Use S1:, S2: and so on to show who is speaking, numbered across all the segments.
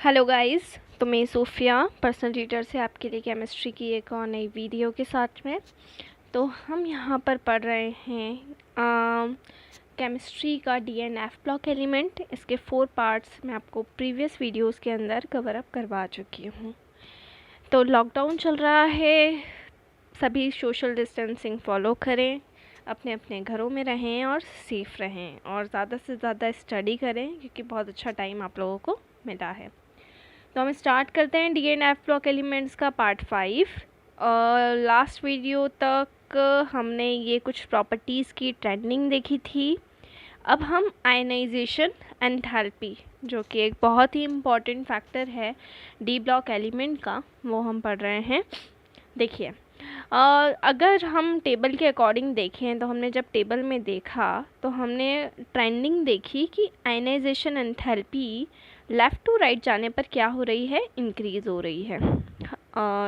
S1: Hello guys, तो मैं Sophia personal tutor से आपके लिए केमिस्ट्री की एक और नई वीडियो के साथ में। तो हम यहाँ पर पढ़ रहे हैं केमिस्ट्री का DNF ब्लॉक एलिमेंट। इसके 4 पार्ट्स मैं आपको प्रीवियस वीडियोस के अंदर कवर अप करवा चुकी हूँ। तो लॉकडाउन चल रहा है, सभी सोशल डिस्टेंसिंग फॉलो करें, अपने अपने घरों में रहें और सेफ़ रहें और ज़्यादा से ज़्यादा स्टडी करें क्योंकि बहुत अच्छा टाइम आप लोगों को मिला है। तो हम स्टार्ट करते हैं DNF ब्लॉक एलिमेंट्स का पार्ट 5। लास्ट वीडियो तक हमने ये कुछ प्रॉपर्टीज़ की ट्रेंडिंग देखी थी। अब हम आयनाइजेशन एंथैल्पी, जो कि एक बहुत ही इम्पॉर्टेंट फैक्टर है डी ब्लॉक एलिमेंट का, वो हम पढ़ रहे हैं। देखिए, अगर हम टेबल के अकॉर्डिंग देखें तो हमने जब टेबल में देखा तो हमने ट्रेंडिंग देखी कि ionization enthalpy left to right जाने पर क्या हो रही है, इंक्रीज़ हो रही है।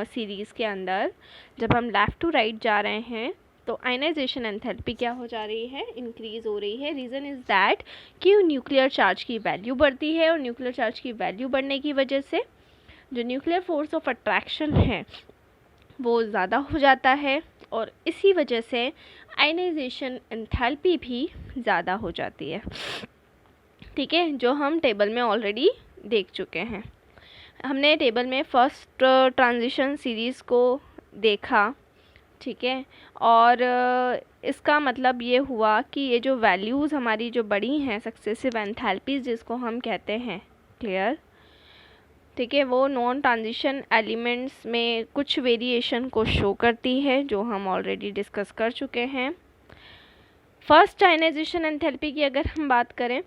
S1: सीरीज़ के अंदर जब हम लेफ़्ट टू राइट जा रहे हैं तो आयनाइजेशन एंथैल्पी क्या हो जा रही है, इंक्रीज़ हो रही है। रीज़न इज़ दैट कि न्यूक्लियर चार्ज की वैल्यू बढ़ती है और न्यूक्लियर चार्ज की वैल्यू बढ़ने की वजह से जो न्यूक्लियर फोर्स ऑफ अट्रैक्शन है वो ज़्यादा हो जाता है और इसी वजह से आयनाइजेशन एंथैल्पी भी ज़्यादा हो जाती है। ठीक है, जो हम टेबल में ऑलरेडी देख चुके हैं। हमने टेबल में फर्स्ट ट्रांजिशन सीरीज़ को देखा, ठीक है, और इसका मतलब ये हुआ कि ये जो वैल्यूज़ हमारी जो बड़ी हैं, सक्सेसिव एंथैल्पीज़ जिसको हम कहते हैं, क्लियर, ठीक है, वो नॉन ट्रांजिशन एलिमेंट्स में कुछ वेरिएशन को शो करती है जो हम ऑलरेडी डिस्कस कर चुके हैं। फर्स्ट आयनाइजेशन एंथैल्पी की अगर हम बात करें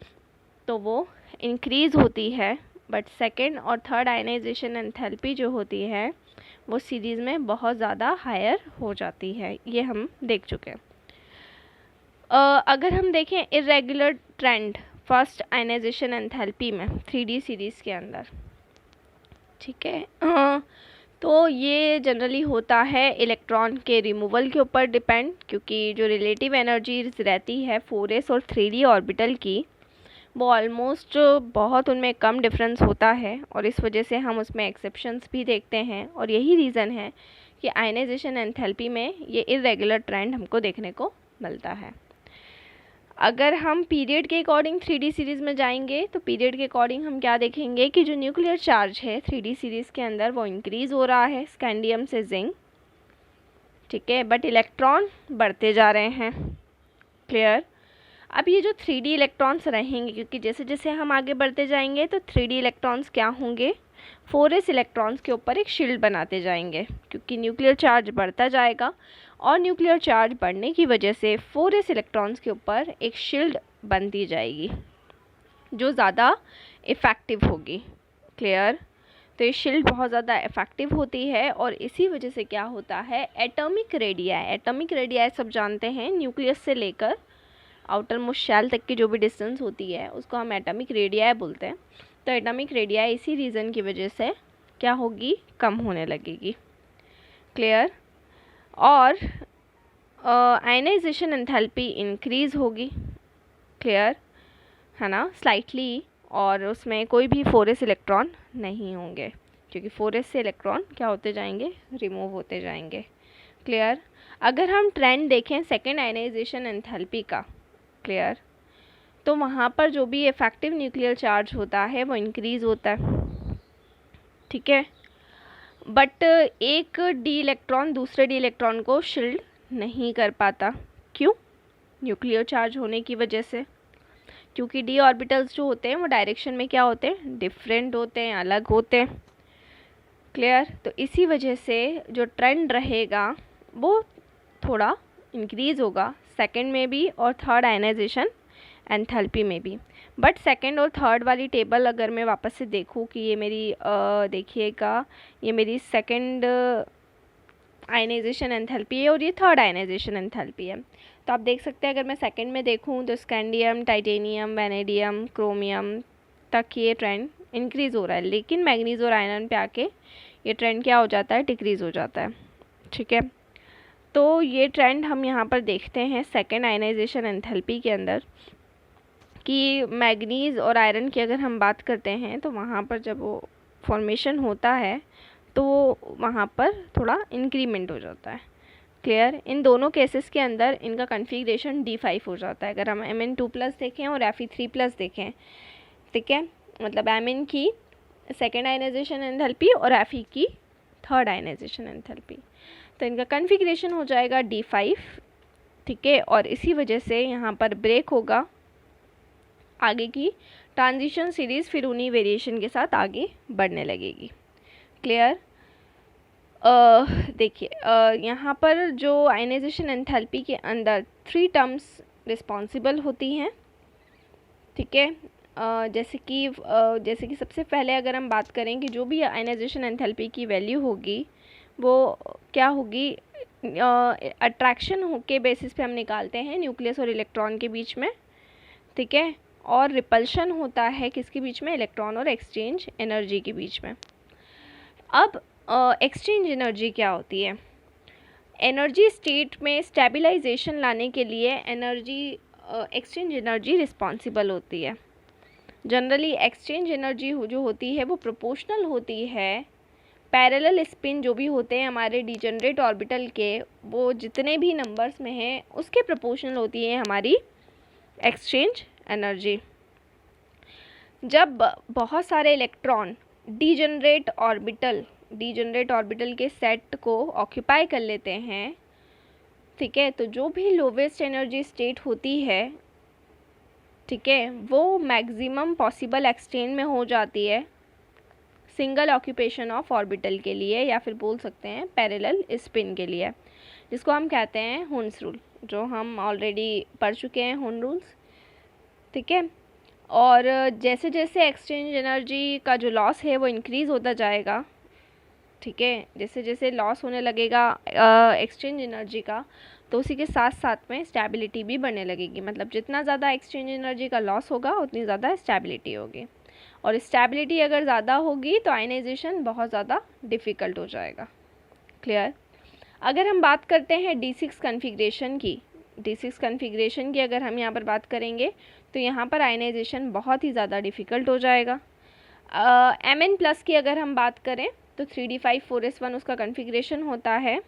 S1: तो वो इंक्रीज़ होती है, बट सेकेंड और थर्ड आयनाइजेशन एंथैल्पी जो होती है वो सीरीज़ में बहुत ज़्यादा हायर हो जाती है, ये हम देख चुके हैं। अगर हम देखें irregular trend first ionization enthalpy में 3D सीरीज़ के अंदर, ठीक है, तो ये जनरली होता है इलेक्ट्रॉन के रिमूवल के ऊपर डिपेंड, क्योंकि जो रिलेटिव एनर्जीज रहती है 4s और 3D ऑर्बिटल की, वो ऑलमोस्ट बहुत उनमें कम डिफरेंस होता है और इस वजह से हम उसमें एक्सेप्शंस भी देखते हैं और यही रीज़न है कि आयनाइजेशन एंथैल्पी में ये इरेगुलर ट्रेंड हमको देखने को मिलता है। अगर हम पीरियड के अकॉर्डिंग 3D सीरीज़ में जाएंगे तो पीरियड के अकॉर्डिंग हम क्या देखेंगे कि जो न्यूक्लियर चार्ज है 3D सीरीज़ के अंदर वो इंक्रीज़ हो रहा है स्कैंडियम से जिंक, ठीक है, बट इलेक्ट्रॉन बढ़ते जा रहे हैं, क्लियर। अब ये जो 3D इलेक्ट्रॉन्स रहेंगे, क्योंकि जैसे जैसे हम आगे बढ़ते जाएंगे तो 3D इलेक्ट्रॉन्स क्या होंगे, 4s इलेक्ट्रॉन्स के ऊपर एक शील्ड बनाते जाएंगे, क्योंकि न्यूक्लियर चार्ज बढ़ता जाएगा और न्यूक्लियर चार्ज बढ़ने की वजह से 4s इलेक्ट्रॉन्स के ऊपर एक शील्ड बनती जाएगी जो ज़्यादा इफ़ेक्टिव होगी, क्लियर। तो ये शील्ड बहुत ज़्यादा इफ़ेक्टिव होती है और इसी वजह से क्या होता है, एटॉमिक रेडियाई सब जानते हैं, न्यूक्लियस से लेकर आउटर मोस्ट शेल तक की जो भी डिस्टेंस होती है उसको हम एटॉमिक रेडियाई बोलते हैं। तो एटॉमिक रेडियाई इसी रीज़न की वजह से क्या होगी, कम होने लगेगी, क्लियर। और आयनाइजेशन एंथैल्पी इंक्रीज़ होगी, क्लियर है ना, स्लाइटली, और उसमें कोई भी 4s इलेक्ट्रॉन नहीं होंगे क्योंकि 4s से इलेक्ट्रॉन क्या होते जाएंगे, रिमूव होते जाएंगे, क्लियर। अगर हम ट्रेंड देखें सेकेंड आयनाइजेशन एंथैल्पी का, क्लियर, तो वहाँ पर जो भी इफेक्टिव न्यूक्लियर चार्ज होता है वो इंक्रीज़ होता है, ठीक है, बट एक डी इलेक्ट्रॉन दूसरे डी इलेक्ट्रॉन को शील्ड नहीं कर पाता। क्यों, न्यूक्लियर चार्ज होने की वजह से, क्योंकि डी ऑर्बिटल्स जो होते हैं वो डायरेक्शन में क्या होते हैं, डिफरेंट होते हैं, अलग होते हैं, क्लियर। तो इसी वजह से जो ट्रेंड रहेगा वो थोड़ा इंक्रीज़ होगा सेकेंड में भी और थर्ड आयनाइजेशन एंथैल्पी में भी। बट सेकेंड और थर्ड वाली टेबल अगर मैं वापस से देखूँ कि ये मेरी देखिएगा, ये मेरी सेकेंड आयनाइजेशन एंथैल्पी है और ये थर्ड आयनाइजेशन एंथैल्पी है। तो आप देख सकते हैं, अगर मैं सेकेंड में देखूँ तो स्कैंडियम, टाइटेनियम, वैनेडियम, क्रोमियम तक ये ट्रेंड इंक्रीज़ हो रहा है, लेकिन मैग्नीज और आयरन पे आके ये ट्रेंड क्या हो जाता है, डिक्रीज़ हो जाता है, ठीक है। तो ये ट्रेंड हम यहाँ पर देखते हैं सेकेंड आयनाइजेशन एंथैल्पी के अंदर कि मैग्नीज़ और आयरन की अगर हम बात करते हैं तो वहाँ पर जब वो फॉर्मेशन होता है तो वहाँ पर थोड़ा इंक्रीमेंट हो जाता है। क्लियर। इन दोनों केसेस के अंदर इनका कन्फिग्रेशन D5 हो जाता है। अगर हम Mn2+ देखें और Fe3+ देखें, ठीक है, मतलब Mn की सेकेंड आयनाइजेशन एंथैल्पी और Fe की थर्ड आयनाइजेशन एंथैल्पी, तो इनका कन्फिग्रेशन हो जाएगा D5, ठीक है। और इसी वजह से यहाँ पर ब्रेक होगा आगे की ट्रांजिशन सीरीज़, फिर उन्हीं वेरिएशन के साथ आगे बढ़ने लगेगी। क्लियर। देखिए यहाँ पर जो आयनाइजेशन एंथैल्पी के अंदर 3 टर्म्स रिस्पॉन्सिबल होती हैं, ठीक है। जैसे कि सबसे पहले अगर हम बात करें कि जो भी आयनाइजेशन एंथैल्पी की वैल्यू होगी वो क्या होगी, अट्रैक्शन के बेसिस पे हम निकालते हैं न्यूक्लियस और इलेक्ट्रॉन के बीच में, ठीक है। और रिपल्शन होता है किसके बीच में, इलेक्ट्रॉन और एक्सचेंज एनर्जी के बीच में। अब एक्सचेंज एनर्जी क्या होती है, एनर्जी स्टेट में स्टेबलाइजेशन लाने के लिए एक्सचेंज एनर्जी रिस्पॉन्सिबल होती है। जनरली एक्सचेंज एनर्जी जो होती है वो प्रोपोर्शनल होती है पैरेलल स्पिन जो भी होते हैं हमारे डिजनरेट ऑर्बिटल के, वो जितने भी नंबर्स में हैं उसके प्रोपोर्शनल होती है हमारी एक्सचेंज एनर्जी। जब बहुत सारे इलेक्ट्रॉन डिजनरेट ऑर्बिटल के सेट को ऑक्यूपाई कर लेते हैं, ठीक है, तो जो भी लोवेस्ट एनर्जी स्टेट होती है, ठीक है, वो मैक्सिमम पॉसिबल एक्सचेंज में हो जाती है सिंगल ऑक्यूपेशन ऑफ ऑर्बिटल के लिए, या फिर बोल सकते हैं पैरेलल स्पिन के लिए, जिसको हम कहते हैं हुन्स रूल, जो हम ऑलरेडी पढ़ चुके हैं हुन रूल्स, ठीक है। और जैसे जैसे एक्सचेंज एनर्जी का जो लॉस है वो इंक्रीज़ होता जाएगा, ठीक है, जैसे जैसे लॉस होने लगेगा एक्सचेंज एनर्जी का, तो उसी के साथ साथ में स्टेबिलिटी भी बढ़ने लगेगी। मतलब जितना ज़्यादा एक्सचेंज एनर्जी का लॉस होगा उतनी ज़्यादा स्टेबिलिटी होगी, और स्टेबिलिटी अगर ज़्यादा होगी तो आयनाइजेशन बहुत ज़्यादा डिफ़िकल्ट हो जाएगा। क्लियर। अगर हम बात करते हैं D6 कन्फिग्रेशन की अगर हम यहाँ पर बात करेंगे तो यहाँ पर आयनाइजेशन बहुत ही ज़्यादा डिफ़िकल्ट हो जाएगा। Mn+ की अगर हम बात करें तो 3d5 4s1 उसका कन्फिग्रेशन होता है,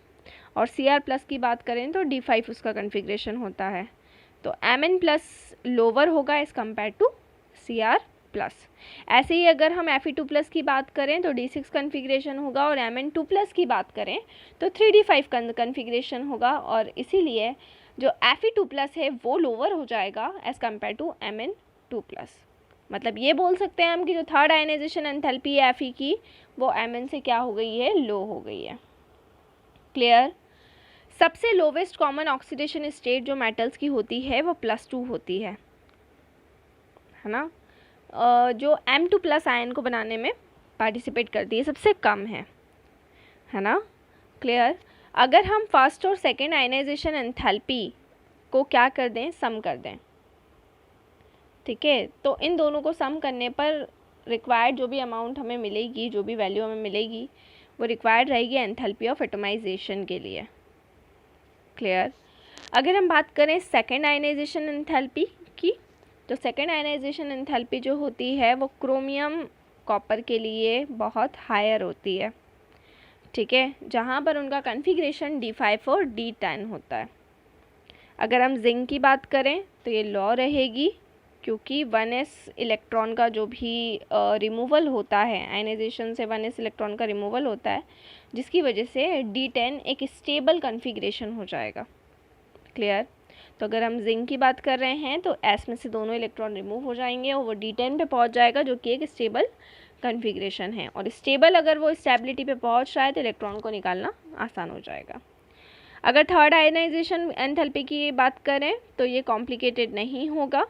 S1: और Cr+ की बात करें तो D5 उसका कन्फिग्रेशन होता है। तो Mn+ लोअर होगा एज़ कम्पेयर टू Cr+। ऐसे ही अगर हम Fe2+ की बात करें तो D6 कन्फिग्रेशन होगा, और Mn2+ की बात करें तो 3d5 कन्फिग्रेशन होगा, और इसीलिए जो Fe2+ है वो लोअर हो जाएगा एज़ कम्पेयर टू Mn2+। मतलब ये बोल सकते हैं हम कि जो थर्ड आयनाइजेशन एंथैल्पी है Fe की वो Mn से क्या हो गई है, लो हो गई है। क्लियर। सबसे लोवेस्ट कॉमन ऑक्सीडेशन स्टेट जो मेटल्स की होती है वो +2 होती है ना, जो M2+ आयन को बनाने में पार्टिसिपेट करती है, सबसे कम है ना। क्लियर। अगर हम फर्स्ट और सेकेंड आयनाइजेशन एंथैल्पी को क्या कर दें, सम कर दें, ठीक है, तो इन दोनों को सम करने पर रिक्वायर्ड जो भी अमाउंट हमें मिलेगी, जो भी वैल्यू हमें मिलेगी, वो रिक्वायर्ड रहेगी एंथैल्पी ऑफ एटमाइजेशन के लिए। क्लियर। अगर हम बात करें सेकेंड आयनाइजेशन एंथैल्पी की, तो सेकेंड आयनाइजेशन एंथैल्पी जो होती है वो क्रोमियम कॉपर के लिए बहुत हायर होती है, ठीक है, जहाँ पर उनका कन्फिग्रेशन D5 और D10 होता है। अगर हम जिंक की बात करें तो ये लो रहेगी, क्योंकि 1s इलेक्ट्रॉन का जो भी रिमूवल होता है, आयनाइजेशन से 1s इलेक्ट्रॉन का रिमूवल होता है, जिसकी वजह से D10 एक स्टेबल कन्फिग्रेशन हो जाएगा। क्लियर। तो अगर हम जिंक की बात कर रहे हैं तो S में से दोनों इलेक्ट्रॉन रिमूव हो जाएंगे और वो D10 पे पहुंच जाएगा, जो कि एक स्टेबल कन्फिग्रेशन है, और स्टेबल अगर वो स्टेबिलिटी पे पहुंच रहा है तो इलेक्ट्रॉन को निकालना आसान हो जाएगा। अगर थर्ड आयनाइजेशन एंथैल्पी की बात करें तो ये कॉम्प्लिकेटेड नहीं होगा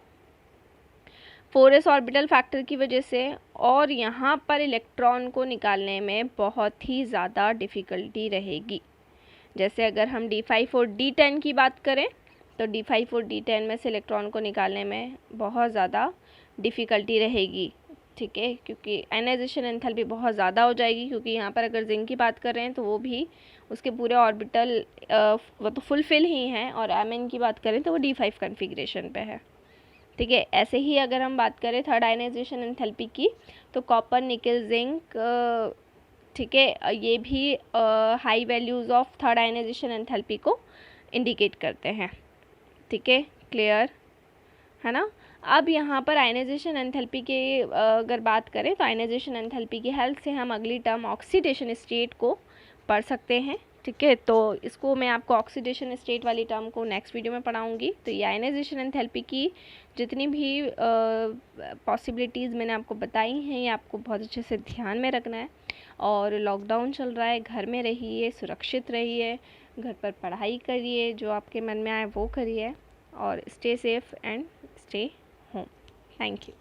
S1: 4s ऑर्बिटल फैक्टर की वजह से, और यहाँ पर इलेक्ट्रॉन को निकालने में बहुत ही ज़्यादा डिफ़िकल्टी रहेगी। जैसे अगर हम D5 और D10 की बात करें तो D5 और D10 में से इलेक्ट्रॉन को निकालने में बहुत ज़्यादा डिफ़िकल्टी रहेगी, ठीक है, क्योंकि आयनाइजेशन एंथैल्पी बहुत ज़्यादा हो जाएगी। क्योंकि यहाँ पर अगर जिंक की बात कर रहे हैं तो वो भी उसके पूरे ऑर्बिटल वो तो फुलफिल ही हैं, और Mn की बात करें तो वो D5 कन्फिग्रेशन पे है। ठीक है। ऐसे ही अगर हम बात करें थर्ड आयनाइजेशन एंथैल्पी की, तो कॉपर, निकल, जिंक, ठीक है, ये भी high values of third ionization enthalpy को इंडिकेट करते हैं। ठीक है, क्लियर है ना। अब यहाँ पर आयनाइजेशन एंथैल्पी के अगर बात करें तो आयनाइजेशन एंथैल्पी की हेल्प से हम अगली टर्म ऑक्सीडेशन स्टेट को पढ़ सकते हैं। ठीक है, तो इसको मैं आपको ऑक्सीडेशन स्टेट वाली टर्म को नेक्स्ट वीडियो में पढ़ाऊंगी। तो ये आयनाइजेशन एंथैल्पी की जितनी भी पॉसिबिलिटीज़ मैंने आपको बताई हैं, ये आपको बहुत अच्छे से ध्यान में रखना है। और लॉकडाउन चल रहा है, घर में रहिए, सुरक्षित रहिए, घर पर पढ़ाई करिए, जो आपके मन में आए वो करिए, और stay safe and stay home. Thank you.